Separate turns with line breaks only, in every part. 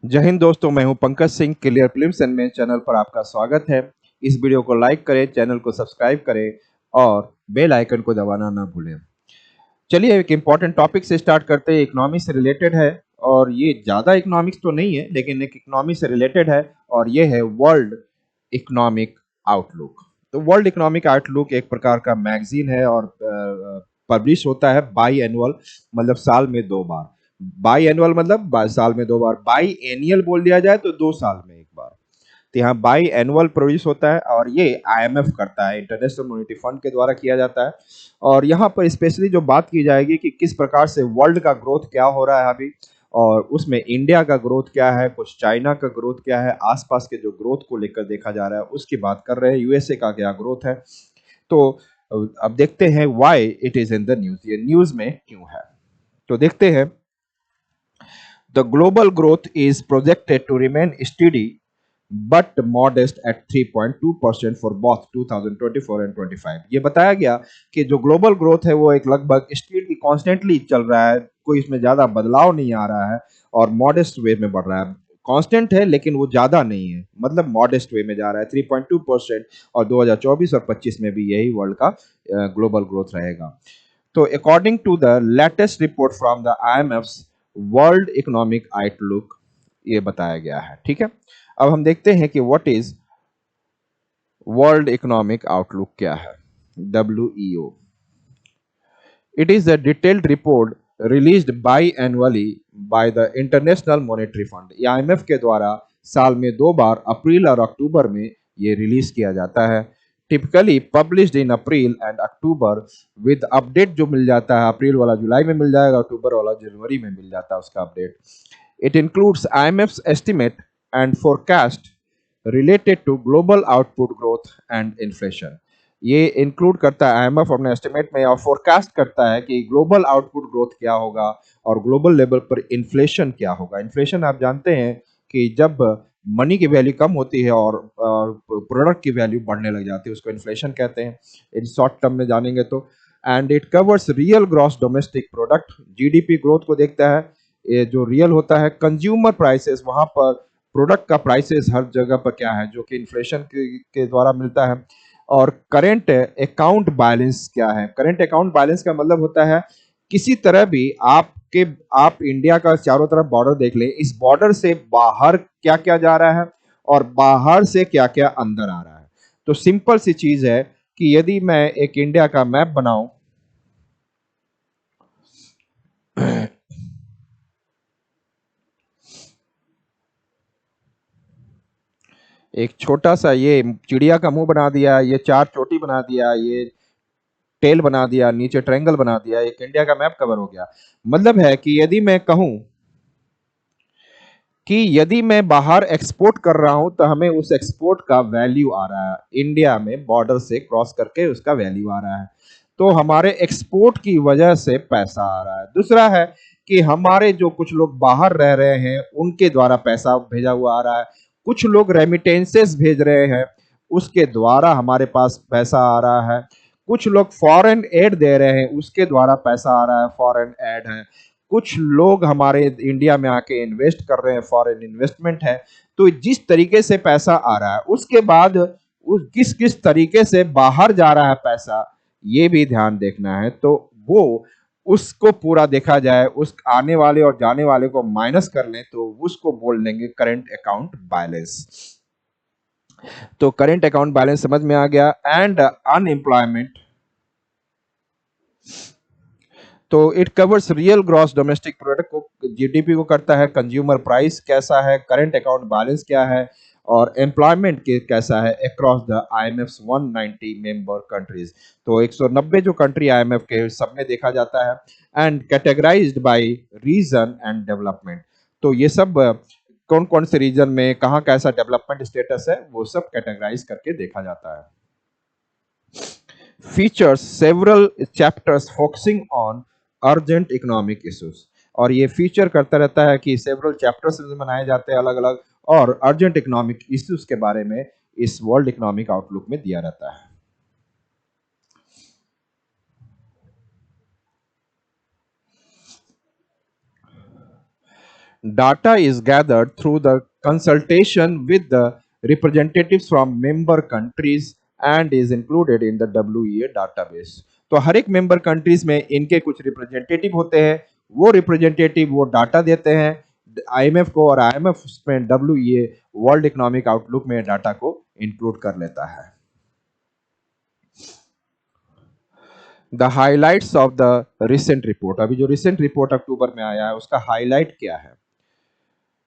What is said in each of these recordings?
जय हिंद दोस्तों, मैं हूं Pankaj Singh. Clear films and main channel पर आपका स्वागत है। इस वीडियो को लाइक करें, चैनल को सब्सक्राइब करें और बेल आइकन को दबाना ना भूलें। चलिए एक इम्पॉर्टेंट टॉपिक से स्टार्ट करते हैं। इकोनॉमी से रिलेटेड है और ये ज़्यादा इकोनॉमिक्स तो नहीं है लेकिन एक इकोनॉमी से रिलेटेड है और ये है वर्ल्ड इकोनॉमिक आउटलुक। तो वर्ल्ड इकोनॉमिक आउटलुक एक प्रकार का मैगजीन है और पब्लिश होता है बाई एनुअल, मतलब साल में 2 बार। बाई एनुअल मतलब साल में 2 बार। बाई एनियल बोल दिया जाए तो 2 साल में एक बार। तो यहाँ बाई एनुअल प्रोड्यूस होता है और ये आईएमएफ करता है, इंटरनेशनल मॉनेटरी फंड के द्वारा किया जाता है। और यहाँ पर स्पेशली जो बात की जाएगी कि किस प्रकार से वर्ल्ड का ग्रोथ क्या हो रहा है अभी, और उसमें इंडिया का ग्रोथ क्या है, कुछ चाइना का ग्रोथ क्या है, आसपास के जो ग्रोथ को लेकर देखा जा रहा है उसकी बात कर रहे हैं। यूएसए का क्या ग्रोथ है। तो अब देखते हैं why it is in the news, ये न्यूज में क्यों है। तो देखते हैं। The global growth is projected to remain steady but modest at 3.2% for both 2024 and 25। ये बताया गया कि जो ग्लोबल ग्रोथ है वो एक लगभग स्टीडी कॉन्स्टेंटली चल रहा है, कोई इसमें ज्यादा बदलाव नहीं आ रहा है और मॉडेस्ट वे में बढ़ रहा है। कांस्टेंट है लेकिन वो ज्यादा नहीं है, मतलब मॉडेस्ट वे में जा रहा है 3.2%। और 2024 और 25 में भी यही वर्ल्ड का ग्लोबल ग्रोथ रहेगा। तो according to the latest report from the IMF World Economic Outlook, ये बताया गया है। ठीक है, अब हम देखते हैं कि what is world Economic outlook क्या है। WEO, it is a detailed report released by annually by the international monetary fund. ये आईएमएफ के द्वारा साल में 2 बार, अप्रैल और अक्टूबर में ये रिलीज किया जाता है। Typically published in April and October, with update जो मिल जाता है, अप्रैल वाला जुलाई में मिल जाएगा, अक्टूबर वाला जनवरी में मिल जाता है उसका update. It includes IMF estimate and forecast related to global output growth and inflation. ये इंक्लूड करता है, आईएमएफ अपने एस्टिमेट में और फोरकास्ट करता है कि ग्लोबल आउटपुट ग्रोथ क्या होगा और ग्लोबल लेवल पर इन्फ्लेशन क्या होगा। इन्फ्लेशन आप जानते हैं कि जब मनी की वैल्यू कम होती है और प्रोडक्ट की वैल्यू बढ़ने लग जाती है, उसको इन्फ्लेशन कहते हैं इन शॉर्ट टर्म में जानेंगे तो। And it covers real gross domestic product, GDP growth को देखता है। ये जो रियल होता है कंज्यूमर प्राइसेस, वहां पर प्रोडक्ट का प्राइसेस हर जगह पर क्या है जो कि इन्फ्लेशन के द्वारा मिलता है। और करेंट अकाउंट बैलेंस क्या है। करेंट अकाउंट बैलेंस का मतलब होता है किसी तरह भी आप इंडिया का चारों तरफ बॉर्डर देख लें, इस बॉर्डर से बाहर क्या क्या जा रहा है और बाहर से क्या क्या अंदर आ रहा है। तो सिंपल सी चीज है कि यदि मैं एक इंडिया का मैप बनाऊं, एक छोटा सा ये चिड़िया का मुंह बना दिया, ये 4 चोटी बना दिया, ये टेल बना दिया, नीचे ट्रायंगल बना दिया, एक इंडिया का मैप कवर हो गया। मतलब है कि यदि मैं कहूं कि यदि मैं बाहर एक्सपोर्ट कर रहा हूं तो हमें उस एक्सपोर्ट का वैल्यू आ रहा है, इंडिया में बॉर्डर से क्रॉस करके उसका वैल्यू आ रहा है, तो हमारे एक्सपोर्ट की वजह से पैसा आ रहा है। दूसरा है कि हमारे जो कुछ लोग बाहर रह रहे हैं उनके द्वारा पैसा भेजा हुआ आ रहा है, कुछ लोग रेमिटेंसेस भेज रहे हैं उसके द्वारा हमारे पास पैसा आ रहा है, कुछ लोग फॉरेन एड दे रहे हैं उसके द्वारा पैसा आ रहा है, फॉरेन एड है, कुछ लोग हमारे इंडिया में आके इन्वेस्ट कर रहे हैं, फॉरेन इन्वेस्टमेंट है। तो जिस तरीके से पैसा आ रहा है उसके बाद उस किस किस तरीके से बाहर जा रहा है पैसा, ये भी ध्यान देखना है। तो वो उसको पूरा देखा जाए, उस आने वाले और जाने वाले को माइनस कर लें तो उसको बोल देंगे करेंट अकाउंट बैलेंस। तो करेंट अकाउंट बैलेंस समझ में आ गया। एंड अनएम्प्लॉयमेंट, तो it covers real gross domestic product को, जीडीपी को करता है, कंज्यूमर प्राइस कैसा है, करंट अकाउंट बैलेंस क्या है और एम्प्लॉयमेंट के कैसा है across the IMF 190 member countries. तो 190 जो कंट्री आईएमएफ के सब में देखा जाता है। And categorized by region and development, तो ये सब कौन कौन से रीजन में कहाँ कैसा डेवलपमेंट स्टेटस है वो सब कैटेगराइज करके देखा जाता है। features several chapters focusing on urgent economic issues, और ये फीचर करता रहता है कि सेवरल चैप्टर्स बनाए जाते हैं अलग अलग और अर्जेंट इकोनॉमिक इश्यूज के बारे में इस वर्ल्ड इकोनॉमिक आउटलुक में दिया रहता है। Data is gathered through the consultation with the representatives from member countries and is included in the WEA database. तो हर एक मेंबर कंट्रीज में इनके कुछ रिप्रेजेंटेटिव होते हैं, वो रिप्रेजेंटेटिव वो डाटा देते हैं आईएमएफ को, और आईएमएफ में WEA वर्ल्ड इकोनॉमिक आउटलुक में डाटा को इंक्लूड कर लेता है. The highlights of the recent report, अभी जो रिसेंट रिपोर्ट अक्टूबर में आया है उसका हाईलाइट क्या है?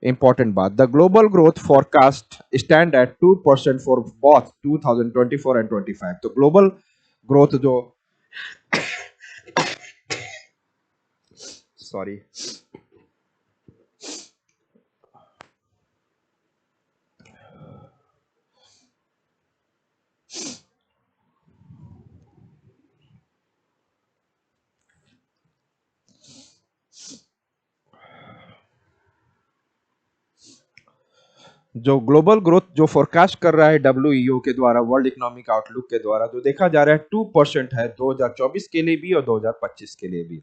इंपॉर्टेंट बात, the global growth forecast stand at 2% for both 2024 and 25. तो ग्लोबल ग्रोथ जो सॉरी जो ग्लोबल ग्रोथ जो फोरकास्ट कर रहा है डब्ल्यूईओ के द्वारा, वर्ल्ड इकोनॉमिक आउटलुक के द्वारा, जो देखा जा रहा है 2% है 2024 के लिए भी और 2025 के लिए भी.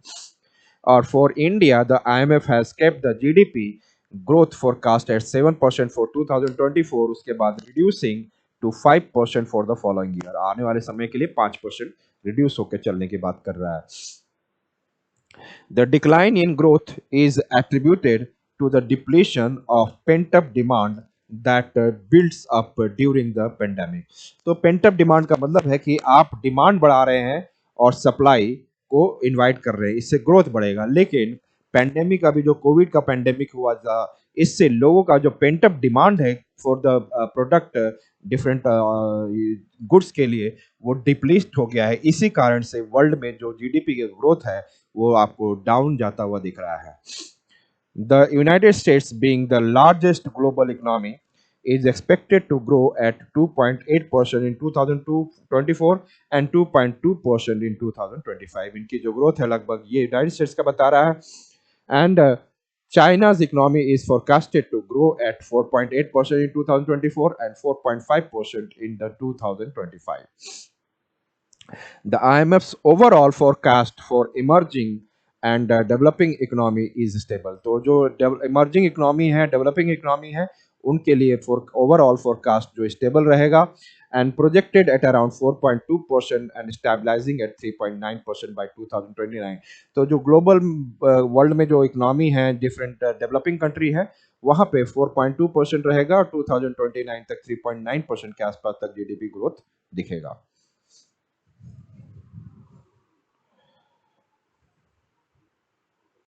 और for India the IMF has kept the GDP growth forecast at 7% for 2024, उसके बाद reducing to 5% for the following year. आने वाले समय के लिए 5% रिड्यूस होकर चलने की बात कर रहा है. The decline in growth is attributed to the depletion of pent-up demand that builds up during the pandemic. तो pent-up demand का मतलब है कि आप डिमांड बढ़ा रहे हैं और सप्लाई को इनवाइट कर रहे हैं, इससे ग्रोथ बढ़ेगा. लेकिन पैंडेमिक, अभी जो कोविड का पैंडेमिक हुआ था, इससे लोगों का जो पेंटअप डिमांड है for the product different goods के लिए, वो डिप्लीट हो गया है. इसी कारण से वर्ल्ड में जो जीडीपी की ग्रोथ है वो आपको डाउन जाता हुआ दिख रहा है. The United states being the largest global economy is expected to grow at 2.8% in 2024 and 2.2% in 2025. इनकी जो ग्रोथ है लगभग ये यूनाइटेड स्टेट्स का बता रहा है. And China's economy is forecasted to grow at 4.8% in 2024 and 4.5% in the 2025. The IMF's overall forecast for emerging and developing economy is stable. तो जो emerging economy है, developing economy है, उनके लिए overall forecast जो stable रहेगा and projected at around 4.2% and stabilizing at 3.9% by 2029. तो जो global world में जो economy है different developing country है, वहाँ पे 4.2% रहेगा और 2029 तक 3.9% के आसपास तक GDP growth दिखेगा.